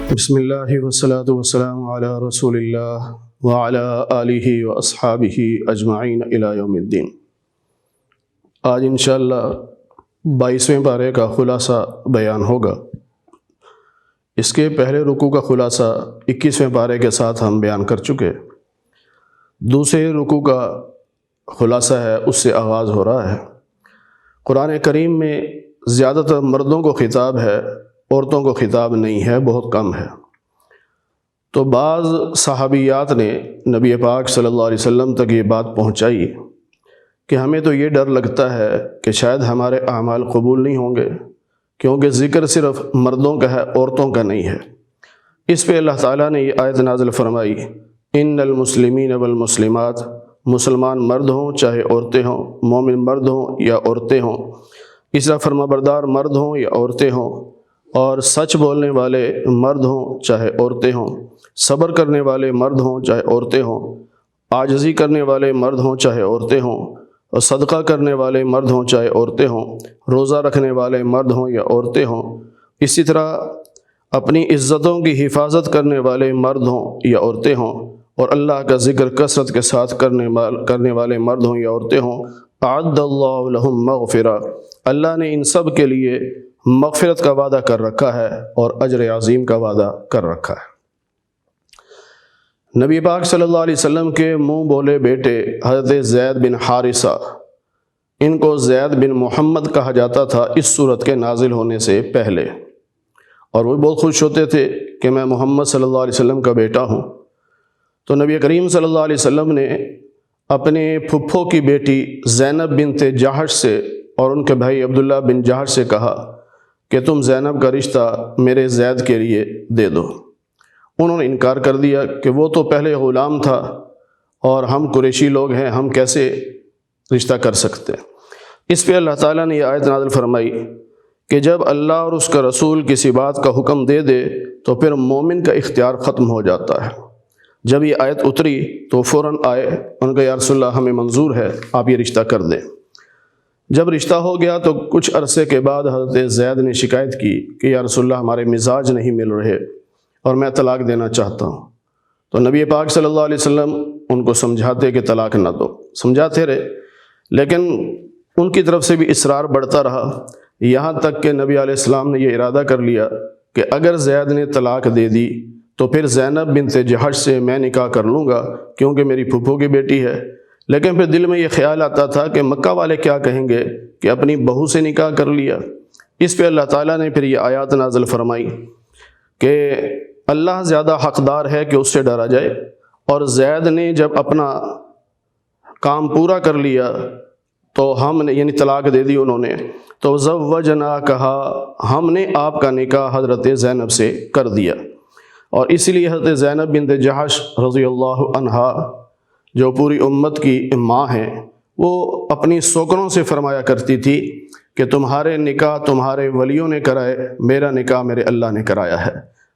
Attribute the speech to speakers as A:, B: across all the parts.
A: بسم اللہ والصلاة والسلام علی رسول اللہ وعلی آلہ واصحابہ اجمعین الی یوم الدین۔ آج انشاءاللہ 22ویں پارے کا خلاصہ بیان ہوگا۔ اس کے پہلے رکوع کا خلاصہ 21ویں پارے کے ساتھ ہم بیان کر چکے۔ دوسرے رکوع کا خلاصہ ہے، اس سے آغاز ہو رہا ہے۔ قرآن کریم میں زیادہ تر مردوں کو خطاب ہے، عورتوں کو خطاب نہیں ہے، بہت کم ہے۔ تو بعض صحابیات نے نبی پاک صلی اللہ علیہ وسلم تک یہ بات پہنچائی کہ ہمیں تو یہ ڈر لگتا ہے کہ شاید ہمارے اعمال قبول نہیں ہوں گے، کیونکہ ذکر صرف مردوں کا ہے، عورتوں کا نہیں ہے۔ اس پہ اللہ تعالیٰ نے یہ آیت نازل فرمائی، ان المسلمین والمسلمات، مسلمان مرد ہوں چاہے عورتیں ہوں، مومن مرد ہوں یا عورتیں ہوں، اس طرح فرما بردار مرد ہوں یا عورتیں ہوں، اور سچ بولنے والے مرد ہوں چاہے عورتیں ہوں، صبر کرنے والے مرد ہوں چاہے عورتیں ہوں، عاجزی کرنے والے مرد ہوں چاہے عورتیں ہوں، اور صدقہ کرنے والے مرد ہوں چاہے عورتیں ہوں، روزہ رکھنے والے مرد ہوں یا عورتیں ہوں، اسی طرح اپنی عزتوں کی حفاظت کرنے والے مرد ہوں یا عورتیں ہوں، اور اللہ کا ذکر کثرت کے ساتھ کرنے والے مرد ہوں یا عورتیں ہوں، اعد اللہ لہم مغفرہ، اللہ نے ان سب کے لیے مغفرت کا وعدہ کر رکھا ہے اور اجر عظیم کا وعدہ کر رکھا ہے۔ نبی پاک صلی اللہ علیہ وسلم کے منہ بولے بیٹے حضرت زید بن حارثہ، ان کو زید بن محمد کہا جاتا تھا اس صورت کے نازل ہونے سے پہلے، اور وہ بہت خوش ہوتے تھے کہ میں محمد صلی اللہ علیہ وسلم کا بیٹا ہوں۔ تو نبی کریم صلی اللہ علیہ وسلم نے اپنے پھپھو کی بیٹی زینب بنت جہش سے اور ان کے بھائی عبداللہ بن جہش سے کہا کہ تم زینب کا رشتہ میرے زید کے لیے دے دو۔ انہوں نے انکار کر دیا کہ وہ تو پہلے غلام تھا اور ہم قریشی لوگ ہیں، ہم کیسے رشتہ کر سکتے ہیں۔ اس پہ اللہ تعالیٰ نے یہ آیت نازل فرمائی کہ جب اللہ اور اس کا رسول کسی بات کا حکم دے دے تو پھر مومن کا اختیار ختم ہو جاتا ہے۔ جب یہ آیت اتری تو فوراً آئے، ان کا یا رسول اللہ ہمیں منظور ہے، آپ یہ رشتہ کر دیں۔ جب رشتہ ہو گیا تو کچھ عرصے کے بعد حضرت زید نے شکایت کی کہ یا رسول اللہ ہمارے مزاج نہیں مل رہے اور میں طلاق دینا چاہتا ہوں۔ تو نبی پاک صلی اللہ علیہ وسلم ان کو سمجھاتے کہ طلاق نہ دو، سمجھاتے رہے، لیکن ان کی طرف سے بھی اصرار بڑھتا رہا، یہاں تک کہ نبی علیہ السلام نے یہ ارادہ کر لیا کہ اگر زید نے طلاق دے دی تو پھر زینب بنت جہش سے میں نکاح کر لوں گا، کیونکہ میری پھپھو کی بیٹی ہے۔ لیکن پھر دل میں یہ خیال آتا تھا کہ مکہ والے کیا کہیں گے کہ اپنی بہو سے نکاح کر لیا۔ اس پہ اللہ تعالیٰ نے پھر یہ آیات نازل فرمائی کہ اللہ زیادہ حقدار ہے کہ اس سے ڈرا جائے، اور زید نے جب اپنا کام پورا کر لیا تو ہم نے یعنی طلاق دے دی انہوں نے، تو زوجنا کہا ہم نے آپ کا نکاح حضرت زینب سے کر دیا۔ اور اسی لیے حضرت زینب بنت جہش رضی اللہ عنہا جو پوری امت کی ماں ہیں، وہ اپنی سوکروں سے فرمایا کرتی تھی کہ تمہارے نکاح تمہارے ولیوں نے کرائے، میرا نکاح میرے اللہ نے کرایا ہے۔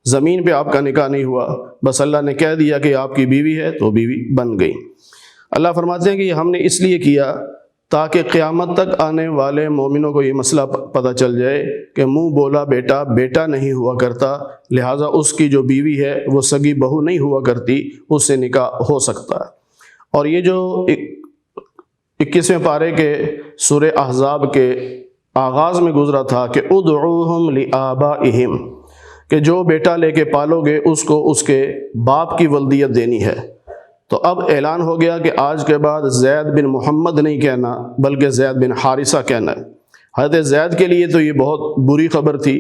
A: زمین پہ آپ کا نکاح نہیں ہوا، بس اللہ نے کہہ دیا کہ آپ کی بیوی ہے تو بیوی بن گئی۔ اللہ فرماتے ہیں کہ یہ ہم نے اس لیے کیا تاکہ قیامت تک آنے والے مومنوں کو یہ مسئلہ پتہ چل جائے کہ منہ بولا بیٹا بیٹا نہیں ہوا کرتا، لہٰذا اس کی جو بیوی ہے وہ سگی بہو نہیں ہوا کرتی، اس سے نکاح ہو سکتا ہے۔ اور یہ جو 21ویں پارے کے سورہ احزاب کے آغاز میں گزرا تھا کہ ادعوہم لآبائہم، کہ جو بیٹا لے کے پالو گے اس کو اس کے باپ کی ولدیت دینی ہے، تو اب اعلان ہو گیا کہ آج کے بعد زید بن محمد نہیں کہنا بلکہ زید بن حارثہ کہنا ہے۔ حضرت زید کے لیے تو یہ بہت بری خبر تھی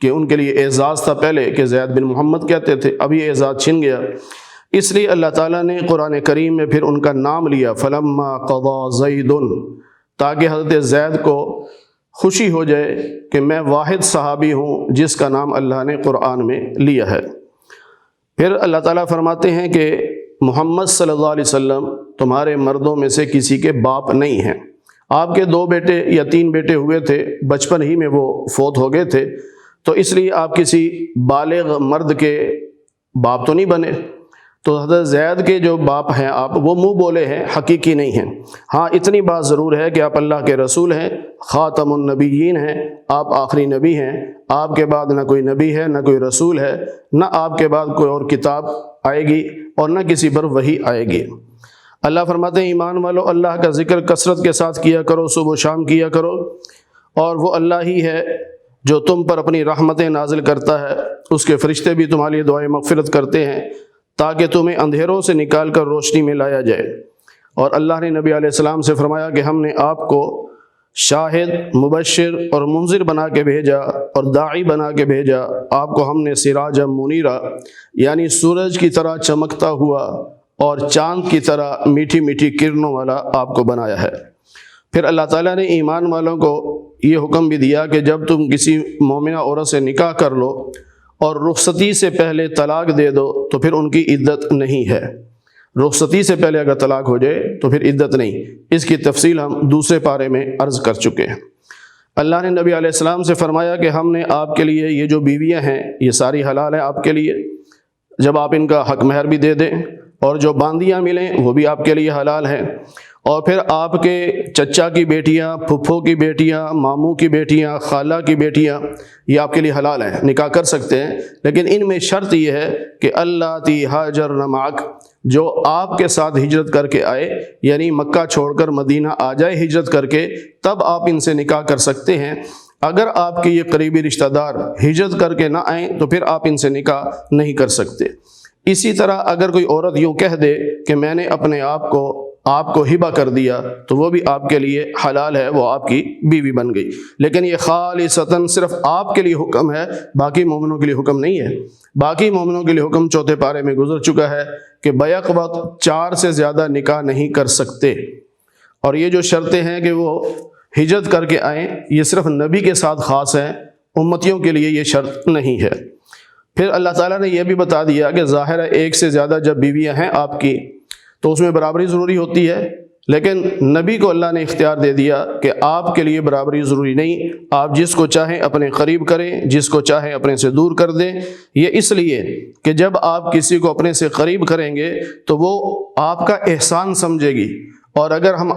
A: کہ ان کے لیے اعزاز تھا پہلے کہ زید بن محمد کہتے تھے، اب یہ اعزاز چھن گیا۔ اس لیے اللہ تعالیٰ نے قرآن کریم میں پھر ان کا نام لیا فلما قضى زید، تاکہ حضرت زید کو خوشی ہو جائے کہ میں واحد صحابی ہوں جس کا نام اللہ نے قرآن میں لیا ہے۔ پھر اللہ تعالیٰ فرماتے ہیں کہ محمد صلی اللہ علیہ وسلم تمہارے مردوں میں سے کسی کے باپ نہیں ہیں۔ آپ کے 2 بیٹے یا 3 بیٹے ہوئے تھے، بچپن ہی میں وہ فوت ہو گئے تھے، تو اس لیے آپ کسی بالغ مرد کے باپ تو نہیں بنے۔ تو حضرت زید کے جو باپ ہیں آپ، وہ منہ بولے ہیں، حقیقی نہیں ہیں۔ ہاں اتنی بات ضرور ہے کہ آپ اللہ کے رسول ہیں، خاتم النبیین ہیں، آپ آخری نبی ہیں، آپ کے بعد نہ کوئی نبی ہے نہ کوئی رسول ہے، نہ آپ کے بعد کوئی اور کتاب آئے گی اور نہ کسی پر وحی آئے گی۔ اللہ فرماتے ہیں ایمان والو اللہ کا ذکر کثرت کے ساتھ کیا کرو، صبح و شام کیا کرو، اور وہ اللہ ہی ہے جو تم پر اپنی رحمتیں نازل کرتا ہے، اس کے فرشتے بھی تمہارے لیے دعائیں مغفرت کرتے ہیں تاکہ تمہیں اندھیروں سے نکال کر روشنی میں لایا جائے۔ اور اللہ نے نبی علیہ السلام سے فرمایا کہ ہم نے آپ کو شاہد، مبشر اور منذر بنا کے بھیجا اور داعی بنا کے بھیجا، آپ کو ہم نے سراجا منیرا یعنی سورج کی طرح چمکتا ہوا اور چاند کی طرح میٹھی میٹھی کرنوں والا آپ کو بنایا ہے۔ پھر اللہ تعالیٰ نے ایمان والوں کو یہ حکم بھی دیا کہ جب تم کسی مومنہ عورت سے نکاح کر لو اور رخصتی سے پہلے طلاق دے دو تو پھر ان کی عدت نہیں ہے۔ رخصتی سے پہلے اگر طلاق ہو جائے تو پھر عدت نہیں، اس کی تفصیل ہم دوسرے پارے میں عرض کر چکے ہیں۔ اللہ نے نبی علیہ السلام سے فرمایا کہ ہم نے آپ کے لیے یہ جو بیویاں ہیں یہ ساری حلال ہیں آپ کے لیے، جب آپ ان کا حق مہر بھی دے دیں، اور جو باندیاں ملیں وہ بھی آپ کے لیے حلال ہیں، اور پھر آپ کے چچا کی بیٹیاں، پھپھو کی بیٹیاں، ماموں کی بیٹیاں، خالہ کی بیٹیاں یہ آپ کے لیے حلال ہیں، نکاح کر سکتے ہیں، لیکن ان میں شرط یہ ہے کہ اللہ تی ہاجرن معک، جو آپ کے ساتھ ہجرت کر کے آئے، یعنی مکہ چھوڑ کر مدینہ آ جائے ہجرت کر کے، تب آپ ان سے نکاح کر سکتے ہیں۔ اگر آپ کے یہ قریبی رشتہ دار ہجرت کر کے نہ آئیں تو پھر آپ ان سے نکاح نہیں کر سکتے۔ اسی طرح اگر کوئی عورت یوں کہہ دے کہ میں نے اپنے آپ کو ہبہ کر دیا تو وہ بھی آپ کے لیے حلال ہے، وہ آپ کی بیوی بن گئی، لیکن یہ خالصتاً صرف آپ کے لیے حکم ہے، باقی مومنوں کے لیے حکم نہیں ہے۔ باقی مومنوں کے لیے حکم چوتھے پارے میں گزر چکا ہے کہ بیک وقت 4 سے زیادہ نکاح نہیں کر سکتے، اور یہ جو شرطیں ہیں کہ وہ ہجرت کر کے آئیں یہ صرف نبی کے ساتھ خاص ہیں، امتیوں کے لیے یہ شرط نہیں ہے۔ پھر اللہ تعالیٰ نے یہ بھی بتا دیا کہ ظاہر ہے ایک سے زیادہ جب بیویاں ہیں آپ کی تو اس میں برابری ضروری ہوتی ہے، لیکن نبی کو اللہ نے اختیار دے دیا کہ آپ کے لیے برابری ضروری نہیں، آپ جس کو چاہیں اپنے قریب کریں، جس کو چاہیں اپنے سے دور کر دیں۔ یہ اس لیے کہ جب آپ کسی کو اپنے سے قریب کریں گے تو وہ آپ کا احسان سمجھے گی، اور اگر ہم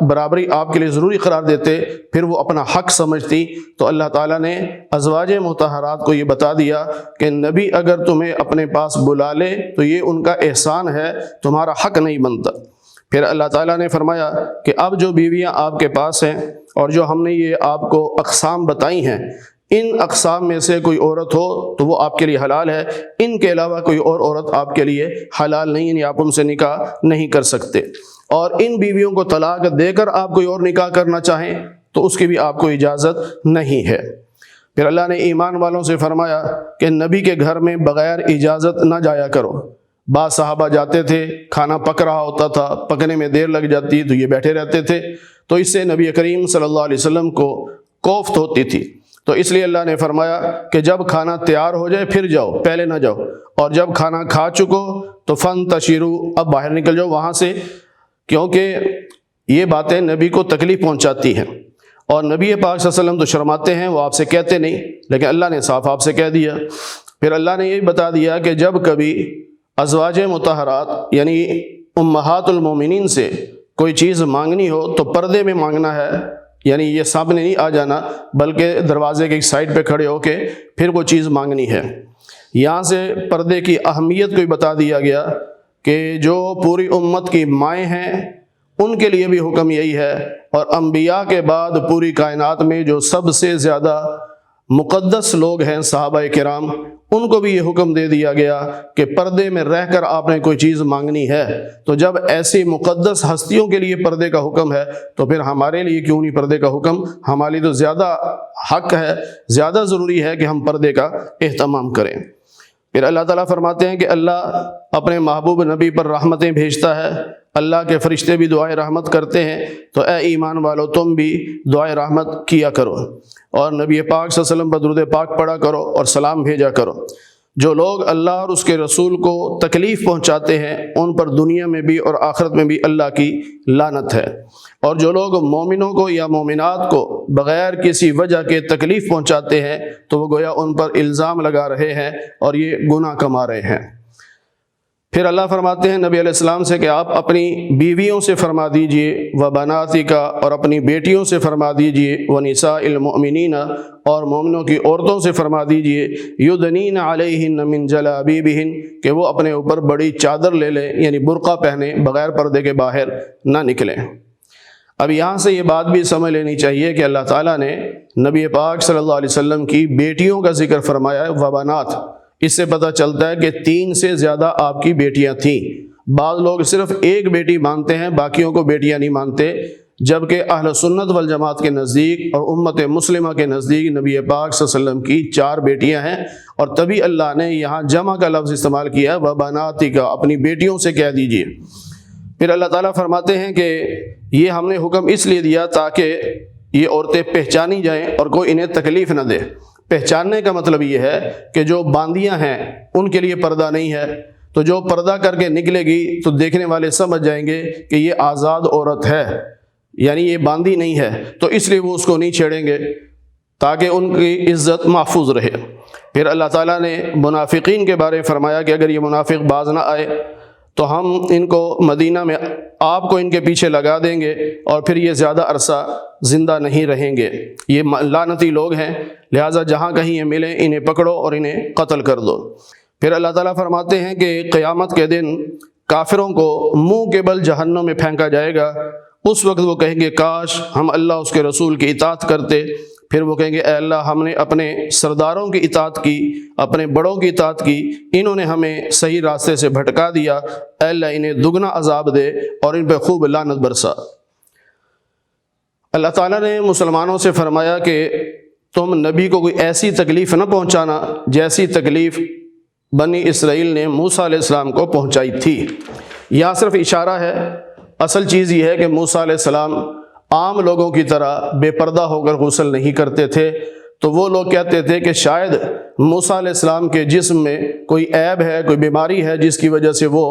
A: برابری آپ کے لیے ضروری قرار دیتے پھر وہ اپنا حق سمجھتی۔ تو اللہ تعالیٰ نے ازواج مطہرات کو یہ بتا دیا کہ نبی اگر تمہیں اپنے پاس بلا لے تو یہ ان کا احسان ہے، تمہارا حق نہیں بنتا۔ پھر اللہ تعالیٰ نے فرمایا کہ اب جو بیویاں آپ کے پاس ہیں اور جو ہم نے یہ آپ کو اقسام بتائی ہیں، ان اقسام میں سے کوئی عورت ہو تو وہ آپ کے لیے حلال ہے، ان کے علاوہ کوئی اور عورت آپ کے لیے حلال نہیں، یعنی آپ ان سے نکاح نہیں کر سکتے۔ اور ان بیویوں کو طلاق دے کر آپ کوئی اور نکاح کرنا چاہیں تو اس کی بھی آپ کو اجازت نہیں ہے۔ پھر اللہ نے ایمان والوں سے فرمایا کہ نبی کے گھر میں بغیر اجازت نہ جایا کرو۔ بعض صحابہ جاتے تھے، کھانا پک رہا ہوتا تھا، پکنے میں دیر لگ جاتی تو یہ بیٹھے رہتے تھے، تو اس سے نبی کریم صلی اللہ علیہ وسلم کو کوفت ہوتی تھی، تو اس لیے اللہ نے فرمایا کہ جب کھانا تیار ہو جائے پھر جاؤ، پہلے نہ جاؤ، اور جب کھانا کھا چکو تو فانتشروا، اب باہر نکل جاؤ وہاں سے، کیونکہ یہ باتیں نبی کو تکلیف پہنچاتی ہیں، اور نبی پاک صلی اللہ علیہ وسلم تو شرماتے ہیں، وہ آپ سے کہتے نہیں، لیکن اللہ نے صاف آپ سے کہہ دیا۔ پھر اللہ نے یہ بتا دیا کہ جب کبھی ازواج مطہرات یعنی امہات المومنین سے کوئی چیز مانگنی ہو تو پردے میں مانگنا ہے، یعنی یہ سامنے نہیں آ جانا بلکہ دروازے کے ایک سائڈ پہ کھڑے ہو کے پھر وہ چیز مانگنی ہے۔ یہاں سے پردے کی اہمیت کو بھی بتا دیا گیا کہ جو پوری امت کی مائیں ہیں ان کے لیے بھی حکم یہی ہے، اور انبیاء کے بعد پوری کائنات میں جو سب سے زیادہ مقدس لوگ ہیں صحابہ کرام، ان کو بھی یہ حکم دے دیا گیا کہ پردے میں رہ کر آپ نے کوئی چیز مانگنی ہے۔ تو جب ایسی مقدس ہستیوں کے لیے پردے کا حکم ہے تو پھر ہمارے لیے کیوں نہیں پردے کا حکم؟ ہمارے لیے تو زیادہ حق ہے، زیادہ ضروری ہے کہ ہم پردے کا اہتمام کریں۔ پھر اللہ تعالیٰ فرماتے ہیں کہ اللہ اپنے محبوب نبی پر رحمتیں بھیجتا ہے، اللہ کے فرشتے بھی دعائے رحمت کرتے ہیں، تو اے ایمان والو تم بھی دعائے رحمت کیا کرو، اور نبی پاک صلی اللہ علیہ وسلم پر درود پاک پڑھا کرو اور سلام بھیجا کرو۔ جو لوگ اللہ اور اس کے رسول کو تکلیف پہنچاتے ہیں ان پر دنیا میں بھی اور آخرت میں بھی اللہ کی لعنت ہے، اور جو لوگ مومنوں کو یا مومنات کو بغیر کسی وجہ کے تکلیف پہنچاتے ہیں تو وہ گویا ان پر الزام لگا رہے ہیں اور یہ گناہ کما رہے ہیں۔ پھر اللہ فرماتے ہیں نبی علیہ السلام سے کہ آپ اپنی بیویوں سے فرما دیجئے و بناتک، اور اپنی بیٹیوں سے فرما دیجئے، و نساء المؤمنین، اور مومنوں کی عورتوں سے فرما دیجئے، یدنین علیہن من جلابیبہن، کہ وہ اپنے اوپر بڑی چادر لے لیں، یعنی برقع پہنے، بغیر پردے کے باہر نہ نکلیں۔ اب یہاں سے یہ بات بھی سمجھ لینی چاہیے کہ اللہ تعالیٰ نے نبی پاک صلی اللہ علیہ وسلم کی بیٹیوں کا ذکر فرمایا ہے، و بنات۔ اس سے پتہ چلتا ہے کہ 3 سے زیادہ آپ کی بیٹیاں تھیں۔ بعض لوگ صرف ایک بیٹی مانتے ہیں، باقیوں کو بیٹیاں نہیں مانتے، جبکہ اہل سنت والجماعت کے نزدیک اور امت مسلمہ کے نزدیک نبی پاک صلی اللہ علیہ وسلم کی 4 بیٹیاں ہیں، اور تبھی اللہ نے یہاں جمع کا لفظ استعمال کیا، وَبَنَاتِكَ، اپنی بیٹیوں سے کہہ دیجئے۔ پھر اللہ تعالیٰ فرماتے ہیں کہ یہ ہم نے حکم اس لیے دیا تاکہ یہ عورتیں پہچانی جائیں اور کوئی انہیں تکلیف نہ دے۔ پہچاننے کا مطلب یہ ہے کہ جو باندیاں ہیں ان کے لیے پردہ نہیں ہے، تو جو پردہ کر کے نکلے گی تو دیکھنے والے سمجھ جائیں گے کہ یہ آزاد عورت ہے، یعنی یہ باندی نہیں ہے، تو اس لیے وہ اس کو نہیں چھیڑیں گے تاکہ ان کی عزت محفوظ رہے۔ پھر اللہ تعالیٰ نے منافقین کے بارے میں فرمایا کہ اگر یہ منافق باز نہ آئے تو ہم ان کو مدینہ میں آپ کو ان کے پیچھے لگا دیں گے، اور پھر یہ زیادہ عرصہ زندہ نہیں رہیں گے۔ یہ لعنتی لوگ ہیں، لہٰذا جہاں کہیں یہ ملیں انہیں پکڑو اور انہیں قتل کر دو۔ پھر اللہ تعالیٰ فرماتے ہیں کہ قیامت کے دن کافروں کو منہ کے بل جہنم میں پھینکا جائے گا۔ اس وقت وہ کہیں گے کاش ہم اللہ اس کے رسول کی اطاعت کرتے۔ پھر وہ کہیں گے اے اللہ، ہم نے اپنے سرداروں کی اطاعت کی، اپنے بڑوں کی اطاعت کی، انہوں نے ہمیں صحیح راستے سے بھٹکا دیا، اے اللہ انہیں دگنا عذاب دے اور ان پہ خوب لعنت برسا۔ اللہ تعالیٰ نے مسلمانوں سے فرمایا کہ تم نبی کو کوئی ایسی تکلیف نہ پہنچانا جیسی تکلیف بنی اسرائیل نے موسیٰ علیہ السلام کو پہنچائی تھی۔ یہاں صرف اشارہ ہے، اصل چیز یہ ہے کہ موسیٰ علیہ السلام عام لوگوں کی طرح بے پردہ ہو کر غسل نہیں کرتے تھے، تو وہ لوگ کہتے تھے کہ شاید موسیٰ علیہ السلام کے جسم میں کوئی عیب ہے، کوئی بیماری ہے جس کی وجہ سے وہ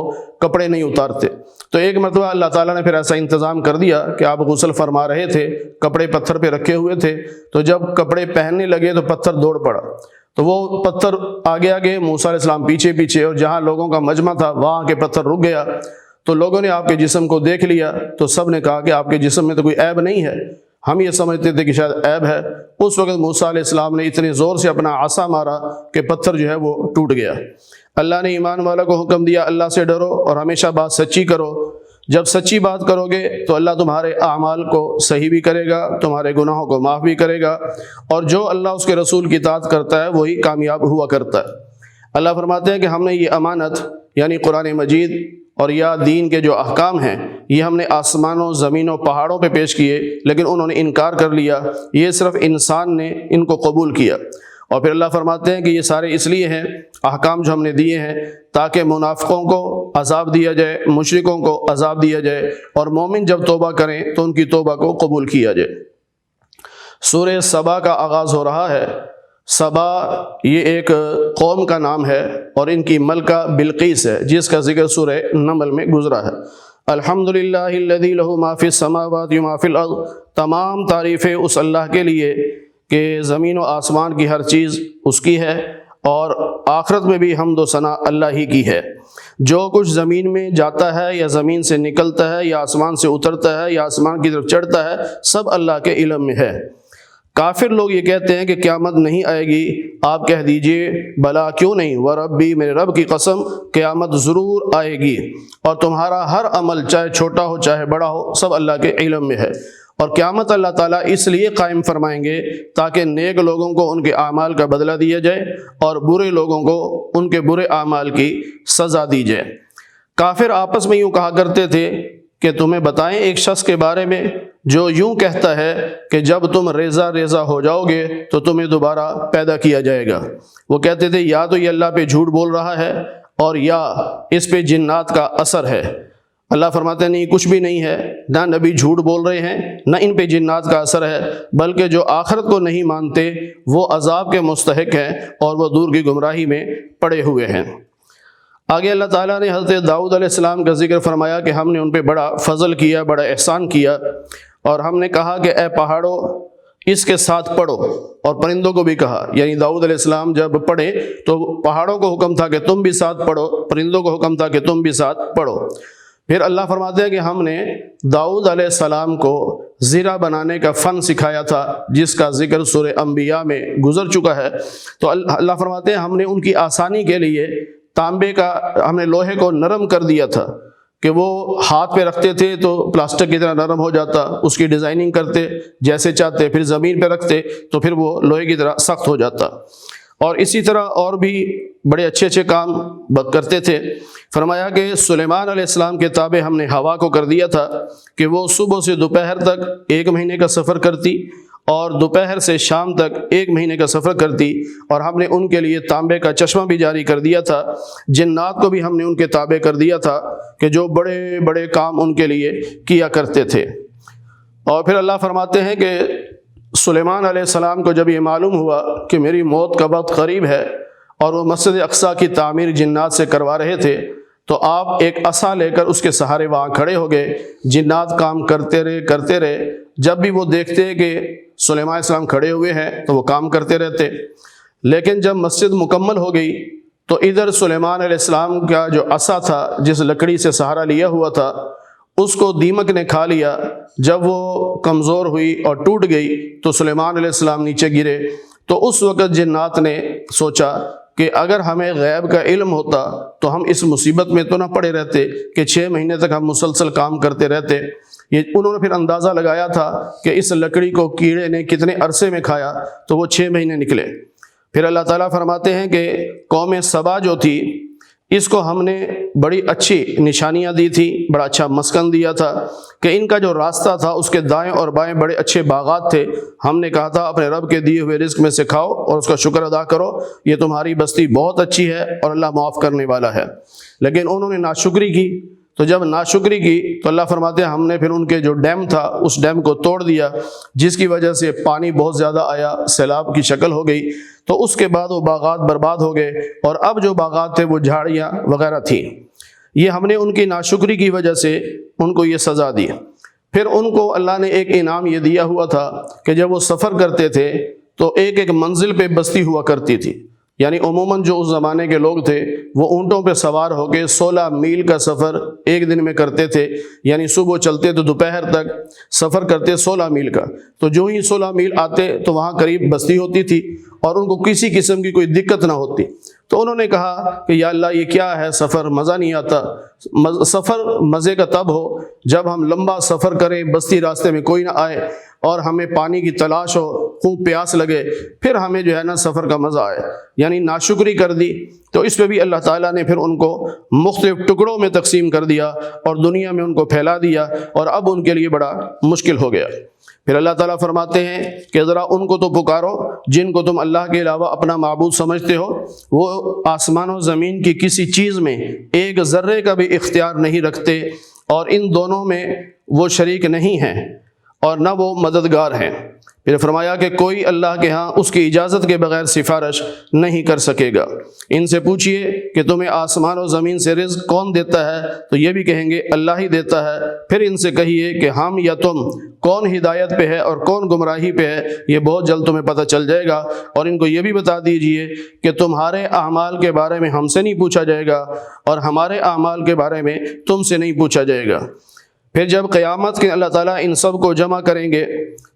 A: کپڑے نہیں اتارتے۔ تو ایک مرتبہ اللہ تعالیٰ نے پھر ایسا انتظام کر دیا کہ آپ غسل فرما رہے تھے، کپڑے پتھر پہ رکھے ہوئے تھے، تو جب کپڑے پہننے لگے تو پتھر دوڑ پڑا، تو وہ پتھر آگے آگے، موسیٰ علیہ السلام پیچھے پیچھے، اور جہاں لوگوں کا مجمع تھا وہاں کے پتھر رک گیا۔ تو لوگوں نے آپ کے جسم کو دیکھ لیا تو سب نے کہا کہ آپ کے جسم میں تو کوئی عیب نہیں ہے، ہم یہ سمجھتے تھے کہ شاید عیب ہے۔ اس وقت موسیٰ علیہ السلام نے اتنے زور سے اپنا عصا مارا کہ پتھر جو ہے وہ ٹوٹ گیا۔ اللہ نے ایمان والا کو حکم دیا اللہ سے ڈرو اور ہمیشہ بات سچی کرو۔ جب سچی بات کرو گے تو اللہ تمہارے اعمال کو صحیح بھی کرے گا، تمہارے گناہوں کو معاف بھی کرے گا، اور جو اللہ اس کے رسول کی اطاعت کرتا ہے وہی کامیاب ہوا کرتا ہے۔ اللہ فرماتے ہیں کہ ہم نے یہ امانت یعنی قرآن مجید اور یا دین کے جو احکام ہیں یہ ہم نے آسمانوں، زمینوں، پہاڑوں پہ پیش کیے، لیکن انہوں نے انکار کر لیا۔ یہ صرف انسان نے ان کو قبول کیا۔ اور پھر اللہ فرماتے ہیں کہ یہ سارے اس لیے ہیں احکام جو ہم نے دیے ہیں تاکہ منافقوں کو عذاب دیا جائے، مشرکوں کو عذاب دیا جائے، اور مومن جب توبہ کریں تو ان کی توبہ کو قبول کیا جائے۔ سورہ سبا کا آغاز ہو رہا ہے۔ سبا یہ ایک قوم کا نام ہے اور ان کی ملکہ بلقیس ہے جس کا ذکر سورہ نمل میں گزرا ہے۔ الحمدللہ الذی لہ ما فی السماوات و ما فی الارض، تمام تعریفیں اس اللہ کے لیے کہ زمین و آسمان کی ہر چیز اس کی ہے، اور آخرت میں بھی حمد و ثنا اللہ ہی کی ہے۔ جو کچھ زمین میں جاتا ہے یا زمین سے نکلتا ہے یا آسمان سے اترتا ہے یا آسمان کی طرف چڑھتا ہے، سب اللہ کے علم میں ہے۔ کافر لوگ یہ کہتے ہیں کہ قیامت نہیں آئے گی، آپ کہہ دیجئے بلا کیوں نہیں، وربی، میرے رب کی قسم قیامت ضرور آئے گی، اور تمہارا ہر عمل چاہے چھوٹا ہو چاہے بڑا ہو سب اللہ کے علم میں ہے۔ اور قیامت اللہ تعالیٰ اس لیے قائم فرمائیں گے تاکہ نیک لوگوں کو ان کے اعمال کا بدلہ دیا جائے اور برے لوگوں کو ان کے برے اعمال کی سزا دی جائے۔ کافر آپس میں یوں کہا کرتے تھے کہ تمہیں بتائیں ایک شخص کے بارے میں جو یوں کہتا ہے کہ جب تم ریزہ ریزہ ہو جاؤ گے تو تمہیں دوبارہ پیدا کیا جائے گا۔ وہ کہتے تھے یا تو یہ اللہ پہ جھوٹ بول رہا ہے اور یا اس پہ جنات کا اثر ہے۔ اللہ فرماتے ہیں نہیں، کچھ بھی نہیں ہے، نہ نبی جھوٹ بول رہے ہیں نہ ان پہ جنات کا اثر ہے، بلکہ جو آخرت کو نہیں مانتے وہ عذاب کے مستحق ہیں اور وہ دور کی گمراہی میں پڑے ہوئے ہیں۔ آگے اللہ تعالیٰ نے حضرت داؤد علیہ السلام کا ذکر فرمایا کہ ہم نے ان پہ بڑا فضل کیا، بڑا احسان کیا، اور ہم نے کہا کہ اے پہاڑوں اس کے ساتھ پڑھو، اور پرندوں کو بھی کہا، یعنی داؤد علیہ السلام جب پڑھے تو پہاڑوں کو حکم تھا کہ تم بھی ساتھ پڑھو، پرندوں کو حکم تھا کہ تم بھی ساتھ پڑھو۔ پھر اللہ فرماتے ہیں کہ ہم نے داؤد علیہ السلام کو زیرہ بنانے کا فن سکھایا تھا، جس کا ذکر سورہ انبیاء میں گزر چکا ہے۔ تو اللہ فرماتے ہیں ہم نے ان کی آسانی کے لیے تانبے کا، ہم نے لوہے کو نرم کر دیا تھا کہ وہ ہاتھ پہ رکھتے تھے تو پلاسٹک کی طرح نرم ہو جاتا، اس کی ڈیزائننگ کرتے جیسے چاہتے، پھر زمین پہ رکھتے تو پھر وہ لوہے کی طرح سخت ہو جاتا۔ اور اسی طرح اور بھی بڑے اچھے اچھے کام کرتے تھے۔ فرمایا کہ سلیمان علیہ السلام کے تابع ہم نے ہوا کو کر دیا تھا کہ وہ صبح سے دوپہر تک 1 مہینے کا سفر کرتی، اور دوپہر سے شام تک 1 مہینے کا سفر کرتی، اور ہم نے ان کے لیے تانبے کا چشمہ بھی جاری کر دیا تھا۔ جنات کو بھی ہم نے ان کے تابع کر دیا تھا کہ جو بڑے بڑے کام ان کے لیے کیا کرتے تھے۔ اور پھر اللہ فرماتے ہیں کہ سلیمان علیہ السلام کو جب یہ معلوم ہوا کہ میری موت کا وقت قریب ہے اور وہ مسجد اقصیٰ کی تعمیر جنات سے کروا رہے تھے، تو آپ ایک عصا لے کر اس کے سہارے وہاں کھڑے ہو گئے۔ جنات کام کرتے رہے، جب بھی وہ دیکھتے کہ سلیمان علیہ السلام کھڑے ہوئے ہیں تو وہ کام کرتے رہتے۔ لیکن جب مسجد مکمل ہو گئی تو ادھر سلیمان علیہ السلام کا جو عصا تھا، جس لکڑی سے سہارا لیا ہوا تھا، اس کو دیمک نے کھا لیا۔ جب وہ کمزور ہوئی اور ٹوٹ گئی تو سلیمان علیہ السلام نیچے گرے۔ تو اس وقت جنات نے سوچا کہ اگر ہمیں غیب کا علم ہوتا تو ہم اس مصیبت میں تو نہ پڑے رہتے کہ 6 مہینے تک ہم مسلسل کام کرتے رہتے۔ یہ انہوں نے پھر اندازہ لگایا تھا کہ اس لکڑی کو کیڑے نے کتنے عرصے میں کھایا، تو وہ 6 مہینے نکلے۔ پھر اللہ تعالیٰ فرماتے ہیں کہ قوم سبا جو تھی، اس کو ہم نے بڑی اچھی نشانیاں دی تھی، بڑا اچھا مسکن دیا تھا کہ ان کا جو راستہ تھا اس کے دائیں اور بائیں بڑے اچھے باغات تھے۔ ہم نے کہا تھا اپنے رب کے دیے ہوئے رزق میں سے کھاؤ اور اس کا شکر ادا کرو، یہ تمہاری بستی بہت اچھی ہے اور اللہ معاف کرنے والا ہے۔ لیکن انہوں نے ناشکری کی، تو جب ناشکری کی تو اللہ فرماتے ہیں ہم نے پھر ان کے جو ڈیم تھا اس ڈیم کو توڑ دیا، جس کی وجہ سے پانی بہت زیادہ آیا، سیلاب کی شکل ہو گئی۔ تو اس کے بعد وہ باغات برباد ہو گئے، اور اب جو باغات تھے وہ جھاڑیاں وغیرہ تھیں۔ یہ ہم نے ان کی ناشکری کی وجہ سے ان کو یہ سزا دی۔ پھر ان کو اللہ نے ایک انعام یہ دیا ہوا تھا کہ جب وہ سفر کرتے تھے تو ایک ایک منزل پہ بستی ہوا کرتی تھی۔ یعنی عموماً جو اس زمانے کے لوگ تھے وہ اونٹوں پہ سوار ہو کے 16 میل کا سفر ایک دن میں کرتے تھے، یعنی صبح چلتے تو دوپہر تک سفر کرتے 16 میل کا۔ تو جو ہی 16 میل آتے تو وہاں قریب بستی ہوتی تھی اور ان کو کسی قسم کی کوئی دقت نہ ہوتی۔ تو انہوں نے کہا کہ یا اللہ یہ کیا ہے سفر، مزہ نہیں آتا۔ سفر مزے کا تب ہو جب ہم لمبا سفر کریں، بستی راستے میں کوئی نہ آئے اور ہمیں پانی کی تلاش ہو، خوب پیاس لگے، پھر ہمیں جو ہے نا سفر کا مزہ آئے۔ یعنی ناشکری کر دی، تو اس پہ بھی اللہ تعالیٰ نے پھر ان کو مختلف ٹکڑوں میں تقسیم کر دیا اور دنیا میں ان کو پھیلا دیا، اور اب ان کے لیے بڑا مشکل ہو گیا۔ پھر اللہ تعالیٰ فرماتے ہیں کہ ذرا ان کو تو پکارو جن کو تم اللہ کے علاوہ اپنا معبود سمجھتے ہو، وہ آسمان و زمین کی کسی چیز میں ایک ذرے کا بھی اختیار نہیں رکھتے، اور ان دونوں میں وہ شریک نہیں ہیں اور نہ وہ مددگار ہیں۔ پھر فرمایا کہ کوئی اللہ کے ہاں اس کی اجازت کے بغیر سفارش نہیں کر سکے گا۔ ان سے پوچھئے کہ تمہیں آسمان و زمین سے رزق کون دیتا ہے، تو یہ بھی کہیں گے اللہ ہی دیتا ہے۔ پھر ان سے کہیے کہ ہم یا تم کون ہدایت پہ ہے اور کون گمراہی پہ ہے، یہ بہت جلد تمہیں پتہ چل جائے گا۔ اور ان کو یہ بھی بتا دیجئے کہ تمہارے اعمال کے بارے میں ہم سے نہیں پوچھا جائے گا اور ہمارے اعمال کے بارے میں تم سے نہیں پوچھا جائے گا۔ پھر جب قیامت کے اللہ تعالیٰ ان سب کو جمع کریں گے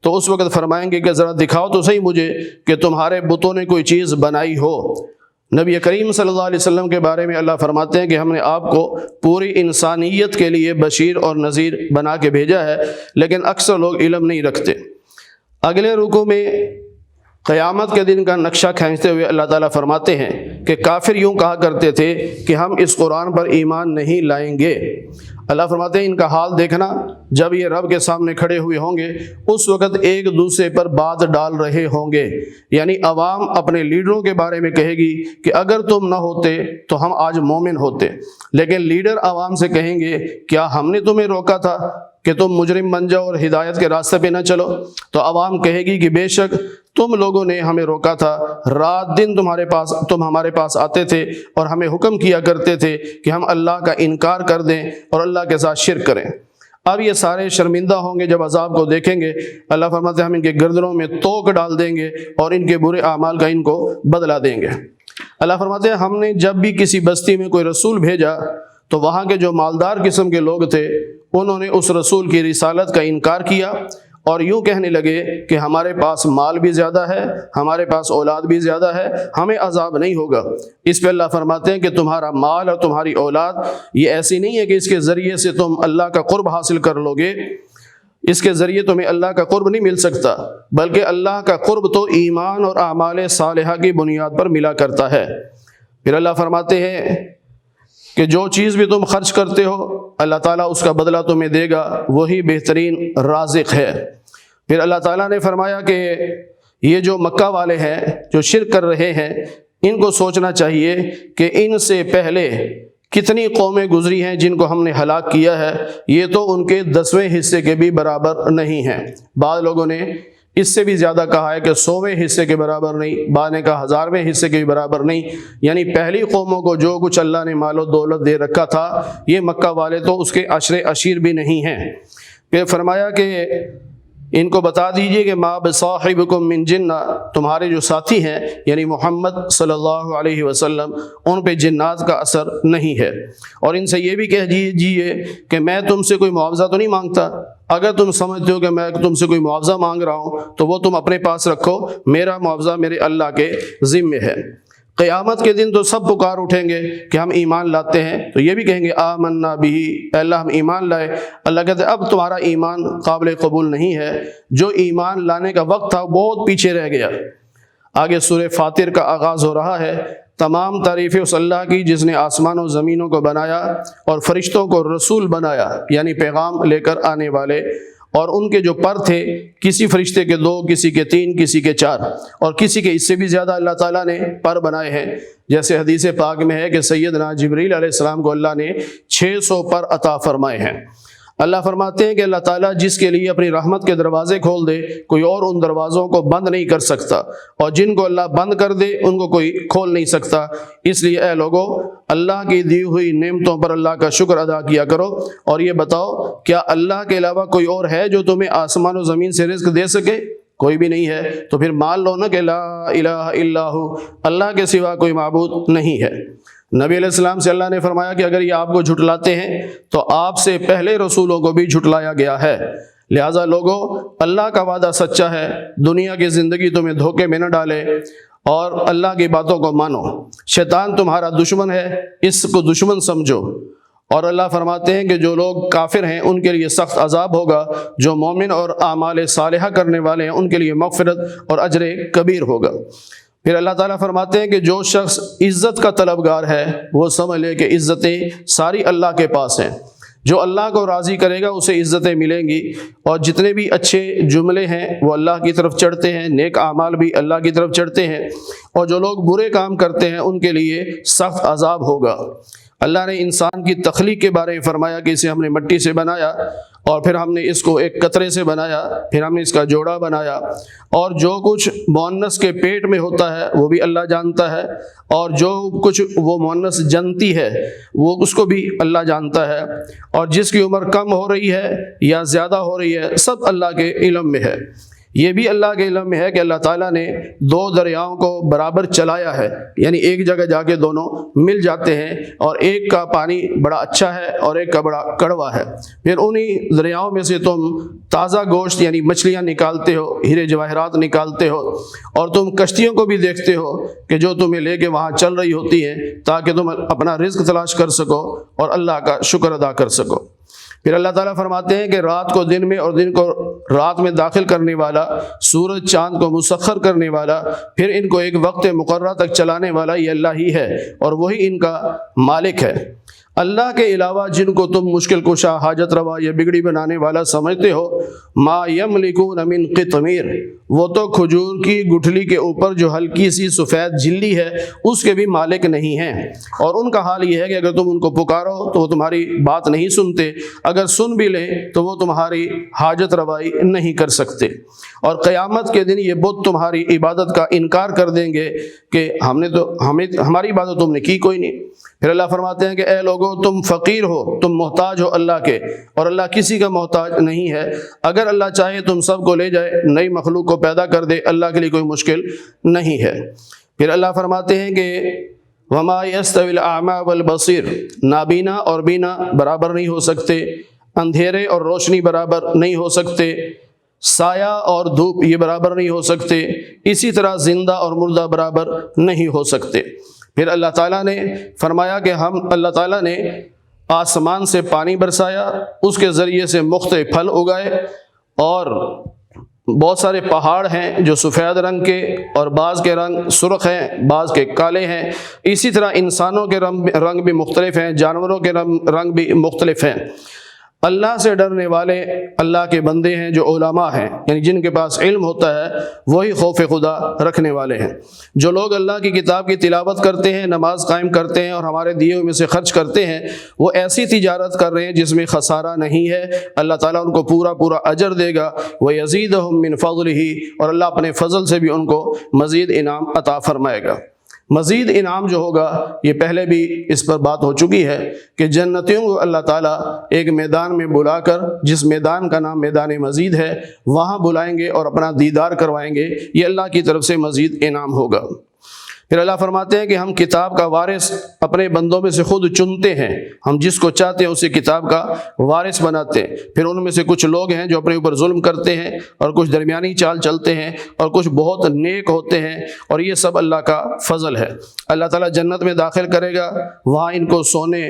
A: تو اس وقت فرمائیں گے کہ ذرا دکھاؤ تو صحیح مجھے کہ تمہارے بتوں نے کوئی چیز بنائی ہو۔ نبی کریم صلی اللہ علیہ وسلم کے بارے میں اللہ فرماتے ہیں کہ ہم نے آپ کو پوری انسانیت کے لیے بشیر اور نذیر بنا کے بھیجا ہے، لیکن اکثر لوگ علم نہیں رکھتے۔ اگلے رکوع میں قیامت کے دن کا نقشہ کھینچتے ہوئے اللہ تعالیٰ فرماتے ہیں کہ کافر یوں کہا کرتے تھے کہ ہم اس قرآن پر ایمان نہیں لائیں گے۔ اللہ فرماتے ہیں ان کا حال دیکھنا، جب یہ رب کے سامنے کھڑے ہوئے ہوں گے اس وقت ایک دوسرے پر بات ڈال رہے ہوں گے۔ یعنی عوام اپنے لیڈروں کے بارے میں کہے گی کہ اگر تم نہ ہوتے تو ہم آج مومن ہوتے، لیکن لیڈر عوام سے کہیں گے کیا ہم نے تمہیں روکا تھا کہ تم مجرم بن جاؤ اور ہدایت کے راستے پہ نہ چلو؟ تو عوام کہے گی کہ بے شک تم لوگوں نے ہمیں روکا تھا، رات دن تم ہمارے پاس آتے تھے اور ہمیں حکم کیا کرتے تھے کہ ہم اللہ کا انکار کر دیں اور اللہ کے ساتھ شرک کریں۔ اب یہ سارے شرمندہ ہوں گے جب عذاب کو دیکھیں گے۔ اللہ فرماتے ہیں ہم ان کے گردنوں میں توق ڈال دیں گے اور ان کے برے اعمال کا ان کو بدلہ دیں گے۔ اللہ فرماتے ہیں ہم نے جب بھی کسی بستی میں کوئی رسول بھیجا تو وہاں کے جو مالدار قسم کے لوگ تھے انہوں نے اس رسول کی رسالت کا انکار کیا اور یوں کہنے لگے کہ ہمارے پاس مال بھی زیادہ ہے، ہمارے پاس اولاد بھی زیادہ ہے، ہمیں عذاب نہیں ہوگا۔ اس پہ اللہ فرماتے ہیں کہ تمہارا مال اور تمہاری اولاد یہ ایسی نہیں ہے کہ اس کے ذریعے سے تم اللہ کا قرب حاصل کر لو گے، اس کے ذریعے تمہیں اللہ کا قرب نہیں مل سکتا، بلکہ اللہ کا قرب تو ایمان اور اعمال صالحہ کی بنیاد پر ملا کرتا ہے۔ پھر اللہ فرماتے ہیں کہ جو چیز بھی تم خرچ کرتے ہو اللہ تعالیٰ اس کا بدلہ تمہیں دے گا، وہی بہترین رازق ہے۔ پھر اللہ تعالیٰ نے فرمایا کہ یہ جو مکہ والے ہیں جو شرک کر رہے ہیں ان کو سوچنا چاہیے کہ ان سے پہلے کتنی قومیں گزری ہیں جن کو ہم نے ہلاک کیا ہے، یہ تو ان کے 10ویں حصے کے بھی برابر نہیں ہیں۔ بعض لوگوں نے اس سے بھی زیادہ کہا ہے کہ 100ویں حصے کے برابر نہیں، بعد نے کہا 1000ویں حصے کے بھی برابر نہیں، یعنی پہلی قوموں کو جو کچھ اللہ نے مال و دولت دے رکھا تھا یہ مکہ والے تو اس کے عشر عشیر بھی نہیں ہیں۔ پھر فرمایا کہ ان کو بتا دیجئے کہ ما بصاحبکم من جنہ، تمہارے جو ساتھی ہیں یعنی محمد صلی اللہ علیہ وسلم ان پہ جنات کا اثر نہیں ہے، اور ان سے یہ بھی کہہ دیجئے کہ میں تم سے کوئی معاوضہ تو نہیں مانگتا، اگر تم سمجھتے ہو کہ میں تم سے کوئی معاوضہ مانگ رہا ہوں تو وہ تم اپنے پاس رکھو، میرا معاوضہ میرے اللہ کے ذمے ہے۔ قیامت کے دن تو سب پکار اٹھیں گے کہ ہم ایمان لاتے ہیں، تو یہ بھی کہیں گے آمنا بھی، اے اللہ ہم ایمان لائے۔ اللہ کہتے ہیں اب تمہارا ایمان قابل قبول نہیں ہے، جو ایمان لانے کا وقت تھا بہت پیچھے رہ گیا۔ آگے سورہ فاطر کا آغاز ہو رہا ہے۔ تمام تعریفیں اس اللہ کی جس نے آسمان و زمینوں کو بنایا اور فرشتوں کو رسول بنایا، یعنی پیغام لے کر آنے والے، اور ان کے جو پر تھے کسی فرشتے کے 2، کسی کے 3، کسی کے 4، اور کسی کے اس سے بھی زیادہ اللہ تعالیٰ نے پر بنائے ہیں۔ جیسے حدیث پاک میں ہے کہ سیدنا جبریل علیہ السلام کو اللہ نے 600 پر عطا فرمائے ہیں۔ اللہ فرماتے ہیں کہ اللہ تعالیٰ جس کے لیے اپنی رحمت کے دروازے کھول دے کوئی اور ان دروازوں کو بند نہیں کر سکتا، اور جن کو اللہ بند کر دے ان کو کوئی کھول نہیں سکتا۔ اس لیے اے لوگو اللہ کی دی ہوئی نعمتوں پر اللہ کا شکر ادا کیا کرو، اور یہ بتاؤ کیا اللہ کے علاوہ کوئی اور ہے جو تمہیں آسمان و زمین سے رزق دے سکے؟ کوئی بھی نہیں ہے، تو پھر مان لو نا کہ لا الہ الا ہو، اللہ کے سوا کوئی معبود نہیں ہے۔ نبی علیہ السلام سے اللہ نے فرمایا کہ اگر یہ آپ کو جھٹلاتے ہیں تو آپ سے پہلے رسولوں کو بھی جھٹلایا گیا ہے، لہٰذا لوگوں اللہ کا وعدہ سچا ہے، دنیا کی زندگی تمہیں دھوکے میں نہ ڈالے اور اللہ کی باتوں کو مانو۔ شیطان تمہارا دشمن ہے، اس کو دشمن سمجھو۔ اور اللہ فرماتے ہیں کہ جو لوگ کافر ہیں ان کے لیے سخت عذاب ہوگا، جو مومن اور اعمال صالحہ کرنے والے ہیں ان کے لیے مغفرت اور اجر کبیر ہوگا۔ پھر اللہ تعالیٰ فرماتے ہیں کہ جو شخص عزت کا طلبگار ہے وہ سمجھ لے کہ عزتیں ساری اللہ کے پاس ہیں، جو اللہ کو راضی کرے گا اسے عزتیں ملیں گی، اور جتنے بھی اچھے جملے ہیں وہ اللہ کی طرف چڑھتے ہیں، نیک اعمال بھی اللہ کی طرف چڑھتے ہیں، اور جو لوگ برے کام کرتے ہیں ان کے لیے سخت عذاب ہوگا۔ اللہ نے انسان کی تخلیق کے بارے میں فرمایا کہ اسے ہم نے مٹی سے بنایا، اور پھر ہم نے اس کو ایک قطرے سے بنایا، پھر ہم نے اس کا جوڑا بنایا، اور جو کچھ مؤنث کے پیٹ میں ہوتا ہے وہ بھی اللہ جانتا ہے، اور جو کچھ وہ مؤنث جنتی ہے وہ اس کو بھی اللہ جانتا ہے، اور جس کی عمر کم ہو رہی ہے یا زیادہ ہو رہی ہے سب اللہ کے علم میں ہے۔ یہ بھی اللہ کے علم میں ہے کہ اللہ تعالیٰ نے 2 دریاؤں کو برابر چلایا ہے، یعنی ایک جگہ جا کے دونوں مل جاتے ہیں، اور ایک کا پانی بڑا اچھا ہے اور ایک کا بڑا کڑوا ہے۔ پھر انہی دریاؤں میں سے تم تازہ گوشت یعنی مچھلیاں نکالتے ہو، ہیرے جواہرات نکالتے ہو، اور تم کشتیوں کو بھی دیکھتے ہو کہ جو تمہیں لے کے وہاں چل رہی ہوتی ہیں تاکہ تم اپنا رزق تلاش کر سکو اور اللہ کا شکر ادا کر سکو۔ پھر اللہ تعالیٰ فرماتے ہیں کہ رات کو دن میں اور دن کو رات میں داخل کرنے والا، سورج چاند کو مسخر کرنے والا، پھر ان کو ایک وقت مقررہ تک چلانے والا یہ اللہ ہی ہے، اور وہی ان کا مالک ہے۔ اللہ کے علاوہ جن کو تم مشکل کشا، حاجت روا یا بگڑی بنانے والا سمجھتے ہو، ما یملکون من قطمیر، وہ تو کھجور کی گٹھلی کے اوپر جو ہلکی سی سفید جھلی ہے اس کے بھی مالک نہیں ہیں، اور ان کا حال یہ ہے کہ اگر تم ان کو پکارو تو وہ تمہاری بات نہیں سنتے، اگر سن بھی لیں تو وہ تمہاری حاجت روائی نہیں کر سکتے، اور قیامت کے دن یہ بت تمہاری عبادت کا انکار کر دیں گے کہ ہماری عبادت تم نے کی کوئی نہیں۔ پھر اللہ فرماتے ہیں کہ اے لوگوں لوگو تم فقیر ہو، تم محتاج ہو اللہ کے، اور اللہ کسی کا محتاج نہیں ہے۔ اگر اللہ چاہے تم سب کو لے جائے، نئی مخلوق کو پیدا کر دے، اللہ کے لیے کوئی مشکل نہیں ہے۔ پھر اللہ فرماتے ہیں کہ وما یستوی الاعمی والبصیر، نابینا اور بینا برابر نہیں ہو سکتے، اندھیرے اور روشنی برابر نہیں ہو سکتے، سایہ اور دھوپ یہ برابر نہیں ہو سکتے، اسی طرح زندہ اور مردہ برابر نہیں ہو سکتے۔ پھر اللہ تعالیٰ نے فرمایا کہ اللہ تعالیٰ نے آسمان سے پانی برسایا، اس کے ذریعے سے مختلف پھل اگائے، اور بہت سارے پہاڑ ہیں جو سفید رنگ کے، اور بعض کے رنگ سرخ ہیں، بعض کے کالے ہیں۔ اسی طرح انسانوں کے رنگ بھی مختلف ہیں، جانوروں کے رنگ بھی مختلف ہیں۔ اللہ سے ڈرنے والے اللہ کے بندے ہیں جو علماء ہیں، یعنی جن کے پاس علم ہوتا ہے وہی خوف خدا رکھنے والے ہیں۔ جو لوگ اللہ کی کتاب کی تلاوت کرتے ہیں، نماز قائم کرتے ہیں اور ہمارے دیے ہوئے میں سے خرچ کرتے ہیں، وہ ایسی تجارت کر رہے ہیں جس میں خسارہ نہیں ہے۔ اللہ تعالیٰ ان کو پورا اجر دے گا، وَيَزِيدُهُم مِّن فَضْلِهِ، اور اللہ اپنے فضل سے بھی ان کو مزید انعام عطا فرمائے گا۔ مزید انعام جو ہوگا، یہ پہلے بھی اس پر بات ہو چکی ہے کہ جنتیوں کو اللہ تعالیٰ ایک میدان میں بلا کر، جس میدان کا نام میدان مزید ہے، وہاں بلائیں گے اور اپنا دیدار کروائیں گے۔ یہ اللہ کی طرف سے مزید انعام ہوگا۔ پھر اللہ فرماتے ہیں کہ ہم کتاب کا وارث اپنے بندوں میں سے خود چنتے ہیں، ہم جس کو چاہتے ہیں اسے کتاب کا وارث بناتے ہیں۔ پھر ان میں سے کچھ لوگ ہیں جو اپنے اوپر ظلم کرتے ہیں، اور کچھ درمیانی چال چلتے ہیں، اور کچھ بہت نیک ہوتے ہیں، اور یہ سب اللہ کا فضل ہے۔ اللہ تعالیٰ جنت میں داخل کرے گا، وہاں ان کو سونے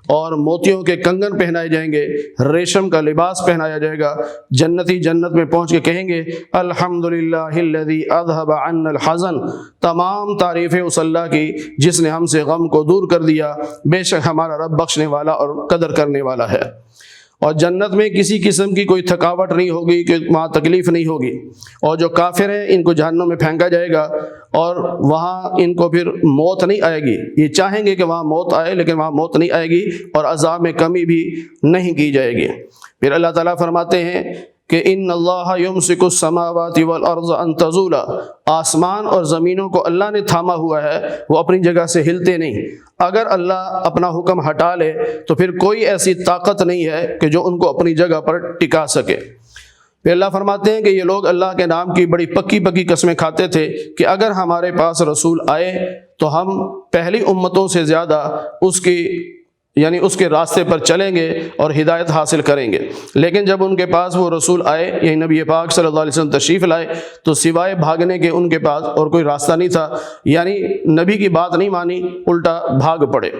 A: اور موتیوں کے کنگن پہنائے جائیں گے، ریشم کا لباس پہنایا جائے گا۔ جنتی جنت میں پہنچ کے کہیں گے الحمدللہ الذی اذھب عنا الحزن، تمام تعریفیں اس اللہ کی جس نے ہم سے غم کو دور کر دیا، بے شک ہمارا رب بخشنے والا اور قدر کرنے والا ہے۔ اور جنت میں کسی قسم کی کوئی تھکاوٹ نہیں ہوگی، کہ وہاں تکلیف نہیں ہوگی۔ اور جو کافر ہیں ان کو جہنم میں پھینکا جائے گا، اور وہاں ان کو پھر موت نہیں آئے گی۔ یہ چاہیں گے کہ وہاں موت آئے، لیکن وہاں موت نہیں آئے گی، اور عذاب میں کمی بھی نہیں کی جائے گی۔ پھر اللہ تعالیٰ فرماتے ہیں کہ ان اللہ یمسک السماوات والارض ان تزولا، آسمان اور زمینوں کو اللہ نے تھاما ہوا ہے، وہ اپنی جگہ سے ہلتے نہیں۔ اگر اللہ اپنا حکم ہٹا لے تو پھر کوئی ایسی طاقت نہیں ہے کہ جو ان کو اپنی جگہ پر ٹکا سکے۔ پھر اللہ فرماتے ہیں کہ یہ لوگ اللہ کے نام کی بڑی پکی قسمیں کھاتے تھے کہ اگر ہمارے پاس رسول آئے تو ہم پہلی امتوں سے زیادہ اس کے راستے پر چلیں گے اور ہدایت حاصل کریں گے۔ لیکن جب ان کے پاس وہ رسول آئے، یعنی نبی پاک صلی اللہ علیہ وسلم تشریف لائے، تو سوائے بھاگنے کے ان کے پاس اور کوئی راستہ نہیں تھا، یعنی نبی کی بات نہیں مانی، الٹا بھاگ پڑے۔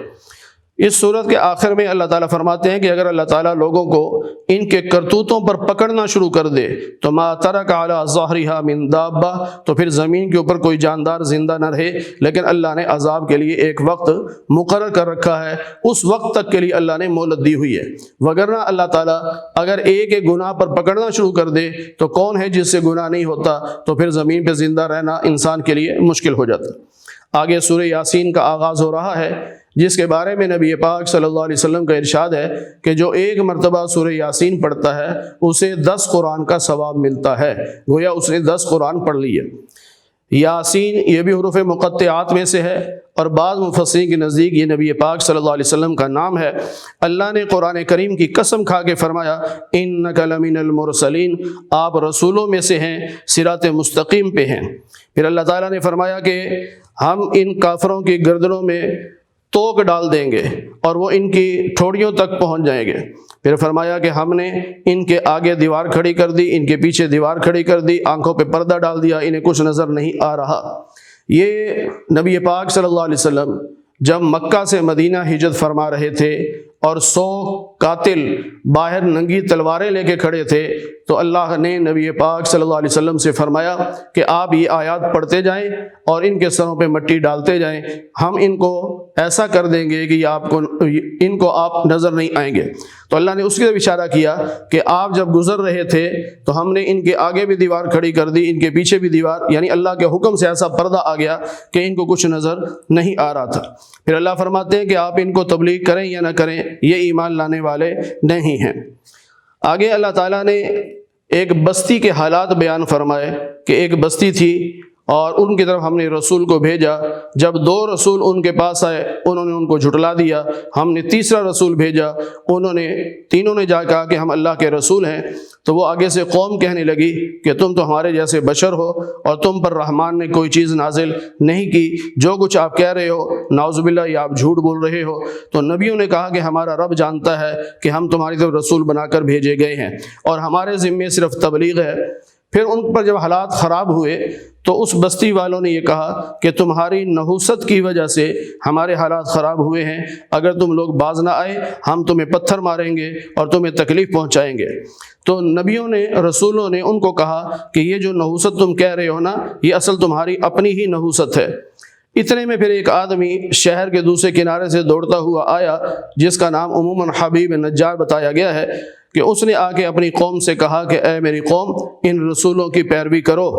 A: اس صورت کے آخر میں اللہ تعالیٰ فرماتے ہیں کہ اگر اللہ تعالیٰ لوگوں کو ان کے کرتوتوں پر پکڑنا شروع کر دے تو ما ترک علی ظہرہا من دابہ، تو پھر زمین کے اوپر کوئی جاندار زندہ نہ رہے۔ لیکن اللہ نے عذاب کے لیے ایک وقت مقرر کر رکھا ہے، اس وقت تک کے لیے اللہ نے مہلت دی ہوئی ہے۔ وگرنہ اللہ تعالیٰ اگر ایک گناہ پر پکڑنا شروع کر دے تو کون ہے جس سے گناہ نہیں ہوتا، تو پھر زمین پہ زندہ رہنا انسان کے لیے مشکل ہو جاتا۔ آگے سورہ یاسین کا آغاز ہو رہا ہے، جس کے بارے میں نبی پاک صلی اللہ علیہ وسلم کا ارشاد ہے کہ جو ایک مرتبہ سورہ یاسین پڑھتا ہے اسے 10 قرآن کا ثواب ملتا ہے، گویا اس نے 10 قرآن پڑھ لیے۔ یاسین یہ بھی حروف مقطعات میں سے ہے، اور بعض مفسرین کے نزدیک یہ نبی پاک صلی اللہ علیہ وسلم کا نام ہے۔ اللہ نے قرآن کریم کی قسم کھا کے فرمایا انک لمن المرسلین، آپ رسولوں میں سے ہیں، صراط مستقیم پہ ہیں۔ پھر اللہ تعالیٰ نے فرمایا کہ ہم ان کافروں کی گردنوں میں توک ڈال دیں گے اور وہ ان کی ٹھوڑیوں تک پہنچ جائیں گے۔ پھر فرمایا کہ ہم نے ان کے آگے دیوار کھڑی کر دی، ان کے پیچھے دیوار کھڑی کر دی، آنکھوں پہ پردہ ڈال دیا، انہیں کچھ نظر نہیں آ رہا۔ یہ نبی پاک صلی اللہ علیہ وسلم جب مکہ سے مدینہ ہجرت فرما رہے تھے اور 100 قاتل باہر ننگی تلواریں لے کے کھڑے تھے، تو اللہ نے نبی پاک صلی اللہ علیہ وسلم سے فرمایا کہ آپ یہ آیات پڑھتے جائیں اور ان کے سروں پہ مٹی ڈالتے جائیں، ہم ان کو ایسا کر دیں گے کہ ان کو آپ نظر نہیں آئیں گے۔ تو اللہ نے اس کی طرف اشارہ کیا کہ آپ جب گزر رہے تھے تو ہم نے ان کے آگے بھی دیوار کھڑی کر دی، ان کے پیچھے بھی دیوار، یعنی اللہ کے حکم سے ایسا پردہ آ گیا کہ ان کو کچھ نظر نہیں آ رہا تھا۔ پھر اللہ فرماتے ہیں کہ آپ ان کو تبلیغ کریں یا نہ کریں، یہ ایمان لانے والے نہیں ہیں۔ آگے اللہ تعالیٰ نے ایک بستی کے حالات بیان فرمائے کہ ایک بستی تھی، اور ان کی طرف ہم نے رسول کو بھیجا، جب 2 رسول ان کے پاس آئے انہوں نے ان کو جھٹلا دیا، ہم نے تیسرا رسول بھیجا، تینوں نے جا کہا کہ ہم اللہ کے رسول ہیں، تو وہ آگے سے قوم کہنے لگی کہ تم تو ہمارے جیسے بشر ہو اور تم پر رحمان نے کوئی چیز نازل نہیں کی، جو کچھ آپ کہہ رہے ہو نعوذ باللہ یہ آپ جھوٹ بول رہے ہو۔ تو نبیوں نے کہا کہ ہمارا رب جانتا ہے کہ ہم تمہاری طرف رسول بنا کر بھیجے گئے ہیں اور ہمارے ذمے صرف تبلیغ ہے۔ پھر ان پر جب حالات خراب ہوئے تو اس بستی والوں نے یہ کہا کہ تمہاری نحوست کی وجہ سے ہمارے حالات خراب ہوئے ہیں، اگر تم لوگ باز نہ آئے ہم تمہیں پتھر ماریں گے اور تمہیں تکلیف پہنچائیں گے۔ تو نبیوں نے، رسولوں نے ان کو کہا کہ یہ جو نحوست تم کہہ رہے ہو نا، یہ اصل تمہاری اپنی ہی نحوست ہے۔ اتنے میں پھر ایک آدمی شہر کے دوسرے کنارے سے دوڑتا ہوا آیا، جس کا نام عموماً حبیب نجار بتایا گیا ہے، کہ اس نے آ کے اپنی قوم سے کہا کہ اے میری قوم، ان رسولوں کی پیروی کرو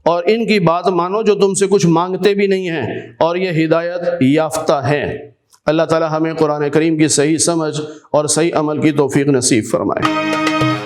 A: اور ان کی بات مانو جو تم سے کچھ مانگتے بھی نہیں ہیں اور یہ ہدایت یافتہ ہیں۔ اللہ تعالی ہمیں قرآن کریم کی صحیح سمجھ اور صحیح عمل کی توفیق نصیب فرمائے۔